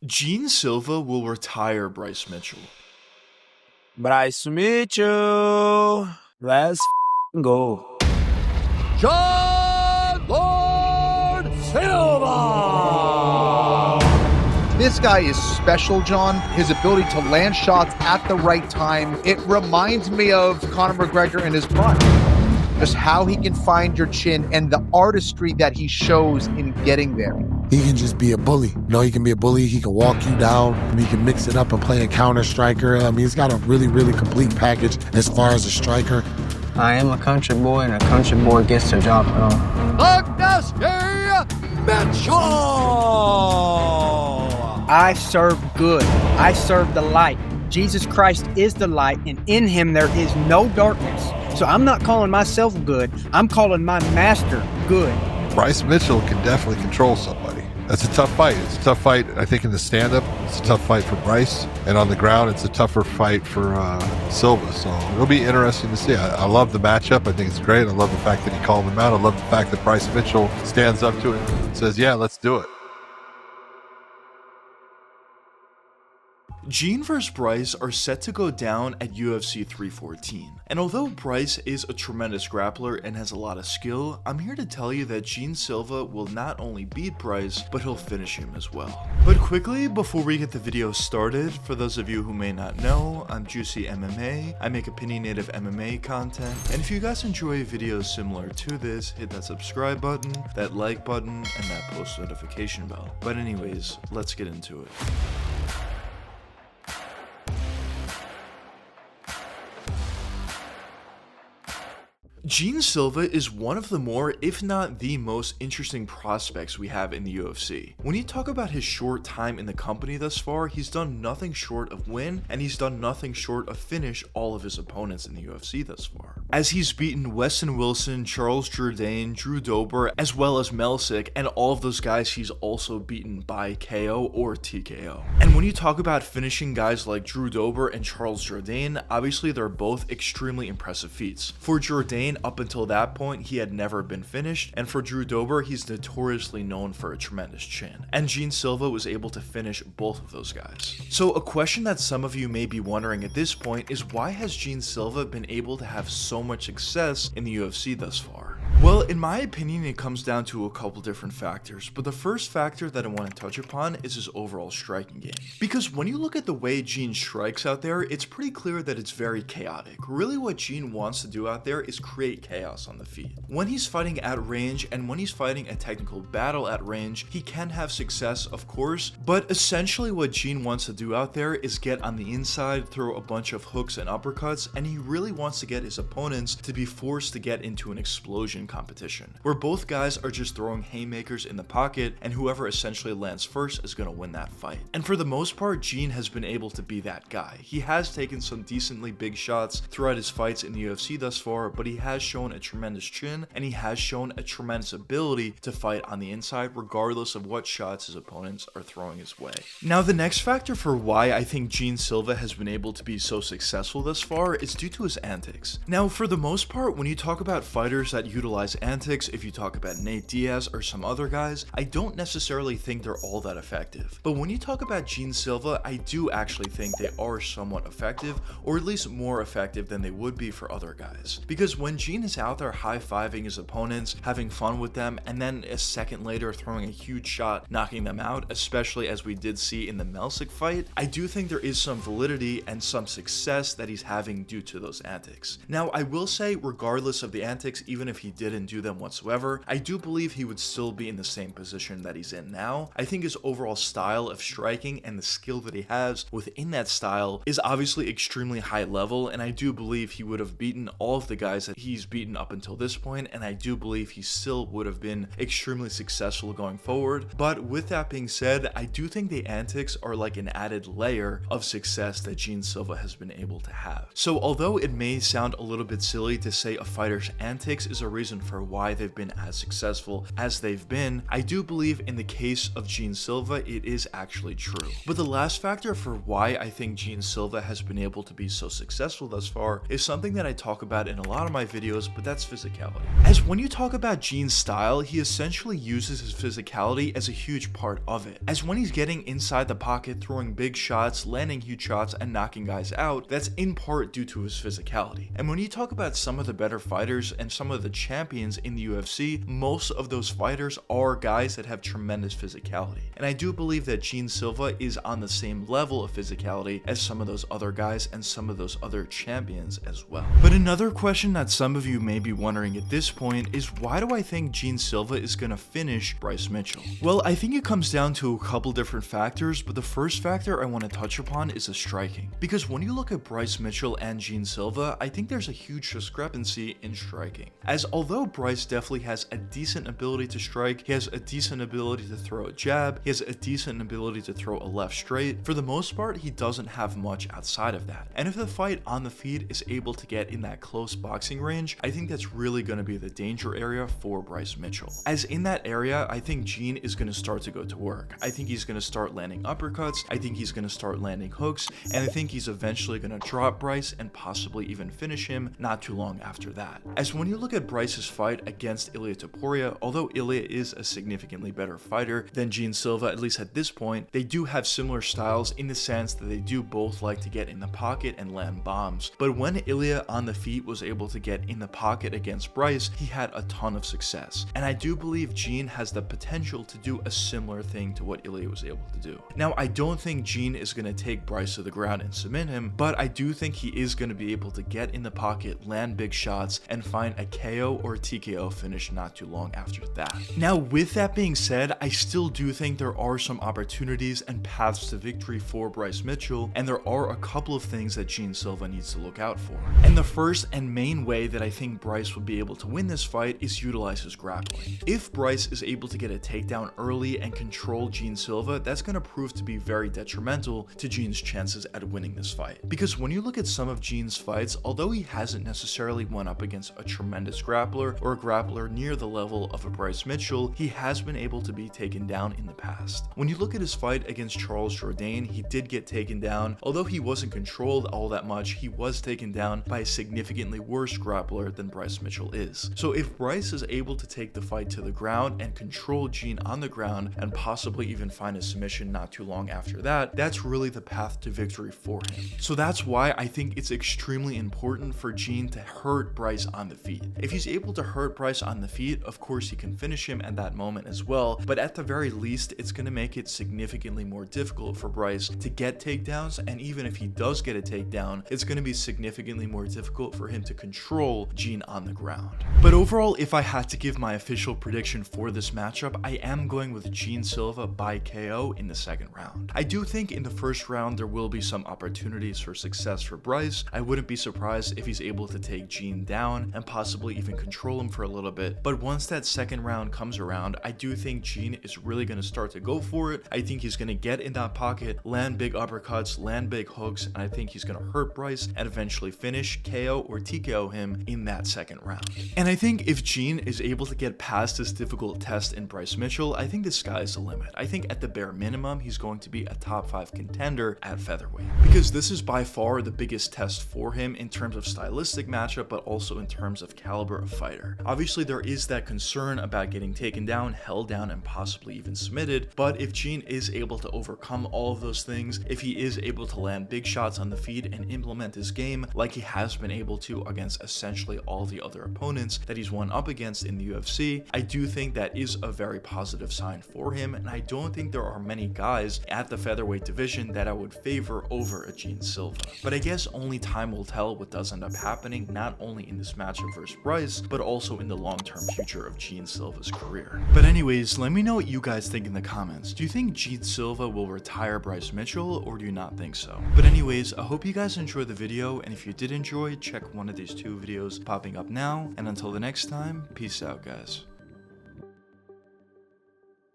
Gene Silva will retire Bryce Mitchell. Bryce Mitchell, let's go. John Lord Silva! This guy is special, John. His ability to land shots at the right time. It reminds me of Conor McGregor in his prime. Just how he can find your chin and the artistry that he shows in getting there. He can just be a bully. He can be a bully. He can walk you down. He can mix it up and play a counter striker. He's got a really, really complete package as far as a striker. I am a country boy, and a country boy gets the job done. Mitchell! I serve good. I serve the light. Jesus Christ is the light, and in him there is no darkness. So I'm not calling myself good. I'm calling my master good. Bryce Mitchell can definitely control somebody. That's a tough fight. It's a tough fight, I think, in the stand-up. It's a tough fight for Bryce. And on the ground, it's a tougher fight for Silva. So it'll be interesting to see. I love the matchup. I think it's great. I love the fact that he called him out. I love the fact that Bryce Mitchell stands up to it and says, yeah, let's do it. Gene vs. Bryce are set to go down at UFC 314. And although Bryce is a tremendous grappler and has a lot of skill, I'm here to tell you that Gene Silva will not only beat Bryce, but he'll finish him as well. But quickly, before we get the video started, for those of you who may not know, I'm JuicyMMA. I make opinionative MMA content, and if you guys enjoy videos similar to this, hit that subscribe button, that like button, and that post notification bell. But anyways, let's get into it. Gene Silva is one of the more, if not the most interesting prospects we have in the UFC. When you talk about his short time in the company thus far, he's done nothing short of win, and he's done nothing short of finish all of his opponents in the UFC thus far. As he's beaten Weston Wilson, Charles Jourdain, Drew Dober, as well as Melsick, and all of those guys he's also beaten by KO or TKO. And when you talk about finishing guys like Drew Dober and Charles Jourdain, obviously they're both extremely impressive feats. For Jourdain, up until that point, he had never been finished, and for Drew Dober, he's notoriously known for a tremendous chin. And Gene Silva was able to finish both of those guys. So a question that some of you may be wondering at this point is, why has Gene Silva been able to have so much success in the UFC thus far? Well, in my opinion, it comes down to a couple different factors, but the first factor that I want to touch upon is his overall striking game. Because when you look at the way Gene strikes out there, it's pretty clear that it's very chaotic. Really what Gene wants to do out there is create chaos on the feet. When he's fighting at range and when he's fighting a technical battle at range, he can have success, of course, but essentially what Gene wants to do out there is get on the inside, throw a bunch of hooks and uppercuts, and he really wants to get his opponents to be forced to get into an explosion competition, where both guys are just throwing haymakers in the pocket, and whoever essentially lands first is going to win that fight. And for the most part, Gene has been able to be that guy. He has taken some decently big shots throughout his fights in the UFC thus far, but he has shown a tremendous chin, and he has shown a tremendous ability to fight on the inside, regardless of what shots his opponents are throwing his way. Now, the next factor for why I think Gene Silva has been able to be so successful thus far is due to his antics. Now, for the most part, when you talk about fighters that utilize antics, if you talk about Nate Diaz or some other guys, I don't necessarily think they're all that effective. But when you talk about Gene Silva, I do actually think they are somewhat effective, or at least more effective than they would be for other guys. Because when Gene is out there high-fiving his opponents, having fun with them, and then a second later throwing a huge shot, knocking them out, especially as we did see in the Melsick fight, I do think there is some validity and some success that he's having due to those antics. Now, I will say, regardless of the antics, even if he didn't do them whatsoever, I do believe he would still be in the same position that he's in now. I think his overall style of striking and the skill that he has within that style is obviously extremely high level, and I do believe he would have beaten all of the guys that he's beaten up until this point, and I do believe he still would have been extremely successful going forward. But with that being said, I do think the antics are like an added layer of success that Gene Silva has been able to have. So although it may sound a little bit silly to say a fighter's antics is a reason reason for why they've been as successful as they've been, I do believe in the case of Gene Silva, it is actually true. But the last factor for why I think Gene Silva has been able to be so successful thus far is something that I talk about in a lot of my videos, but that's physicality. As when you talk about Gene's style, he essentially uses his physicality as a huge part of it. As when he's getting inside the pocket, throwing big shots, landing huge shots, and knocking guys out, that's in part due to his physicality. And when you talk about some of the better fighters and some of the champions in the UFC, most of those fighters are guys that have tremendous physicality. And I do believe that Gene Silva is on the same level of physicality as some of those other guys and some of those other champions as well. But another question that some of you may be wondering at this point is, why do I think Gene Silva is going to finish Bryce Mitchell? Well, I think it comes down to a couple different factors, but the first factor I want to touch upon is the striking. Because when you look at Bryce Mitchell and Gene Silva, I think there's a huge discrepancy in striking. As although Bryce definitely has a decent ability to strike, he has a decent ability to throw a jab, he has a decent ability to throw a left straight, for the most part, he doesn't have much outside of that. And if the fight on the feet is able to get in that close boxing range, I think that's really going to be the danger area for Bryce Mitchell. As in that area, I think Gene is going to start to go to work. I think he's going to start landing uppercuts, I think he's going to start landing hooks, and I think he's eventually going to drop Bryce and possibly even finish him not too long after that. As when you look at Bryce's fight against Ilia Topuria, although Ilia is a significantly better fighter than Gene Silva, at least at this point, they do have similar styles in the sense that they do both like to get in the pocket and land bombs. But when Ilia on the feet was able to get in the pocket against Bryce, he had a ton of success. And I do believe Gene has the potential to do a similar thing to what Ilia was able to do. Now, I don't think Gene is going to take Bryce to the ground and submit him, but I do think he is going to be able to get in the pocket, land big shots, and find a KO or TKO finish not too long after that. Now, with that being said, I still do think there are some opportunities and paths to victory for Bryce Mitchell, and there are a couple of things that Gene Silva needs to look out for. And the first and main way that I think Bryce will be able to win this fight is utilize his grappling. If Bryce is able to get a takedown early and control Gene Silva, that's going to prove to be very detrimental to Gene's chances at winning this fight. Because when you look at some of Gene's fights, although he hasn't necessarily went up against a tremendous grappler or a grappler near the level of a Bryce Mitchell, he has been able to be taken down in the past. When you look at his fight against Charles Jourdain, he did get taken down. Although he wasn't controlled all that much, he was taken down by a significantly worse grappler than Bryce Mitchell is. So if Bryce is able to take the fight to the ground and control Gene on the ground and possibly even find a submission not too long after that, that's really the path to victory for him. So that's why I think it's extremely important for Gene to hurt Bryce on the feet. If he's able to hurt Bryce on the feet, of course he can finish him at that moment as well, but at the very least, it's going to make it significantly more difficult for Bryce to get takedowns, and even if he does get a takedown, it's going to be significantly more difficult for him to control Gene on the ground. But overall, if I had to give my official prediction for this matchup, I am going with Gene Silva by KO in the second round. I do think in the first round there will be some opportunities for success for Bryce. I wouldn't be surprised if he's able to take Gene down and possibly even control him for a little bit, but once that second round comes around, I do think Gene is really going to start to go for it. I think he's going to get in that pocket, land big uppercuts, land big hooks, and I think he's going to hurt Bryce and eventually finish, KO or TKO him in that second round. And I think if Gene is able to get past this difficult test in Bryce Mitchell, I think the sky is the limit. I think at the bare minimum, he's going to be a top 5 contender at featherweight, because this is by far the biggest test for him in terms of stylistic matchup, but also in terms of caliber of fighter. Obviously, there is that concern about getting taken down, held down, and possibly even submitted, but if Gene is able to overcome all of those things, if he is able to land big shots on the feet and implement his game like he has been able to against essentially all the other opponents that he's won up against in the UFC, I do think that is a very positive sign for him, and I don't think there are many guys at the featherweight division that I would favor over a Gene Silva. But I guess only time will tell what does end up happening, not only in this matchup versus Bryce, but also in the long-term future of Gene Silva's career. But anyways, let me know what you guys think in the comments. Do you think Gene Silva will retire Bryce Mitchell, or do you not think so? But anyways, I hope you guys enjoyed the video, and if you did enjoy, check one of these 2 videos popping up now, and until the next time, peace out, guys.